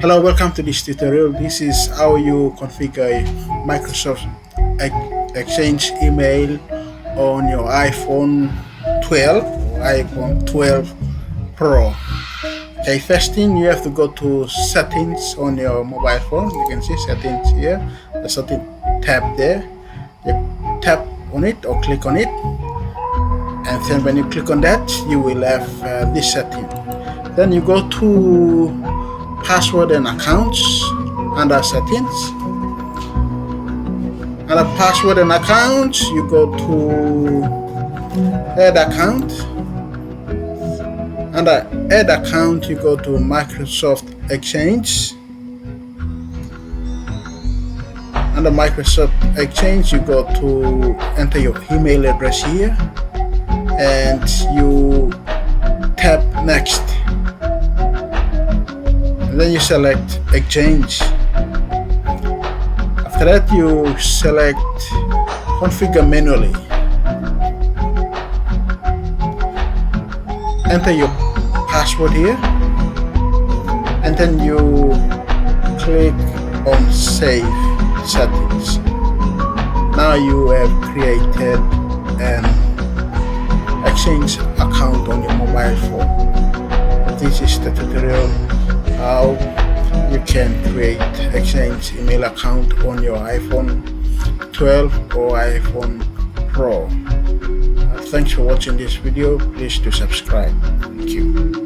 Hello, welcome to this tutorial. This is how you configure Microsoft Exchange email on your iPhone 12 or iPhone 12 Pro. Okay, first thing, you have to go to settings on your mobile phone. You can see settings here, the setting tab there. You tap on it or click on it, and then when you click on that, you will have this setting. Then you go to password and accounts under settings. Under password and accounts, you go to add account. Under add account, you go to Microsoft Exchange. Under Microsoft Exchange, you go to enter your email address here, and you tap next. And then you select Exchange. After that, you select configure manually. Enter your password here, and then you click on save settings. Now you have created an Exchange account on your mobile phone. This is the tutorial how you can create Exchange email account on your iPhone 12 or iPhone Pro. Thanks for watching this video. Please do subscribe. Thank you.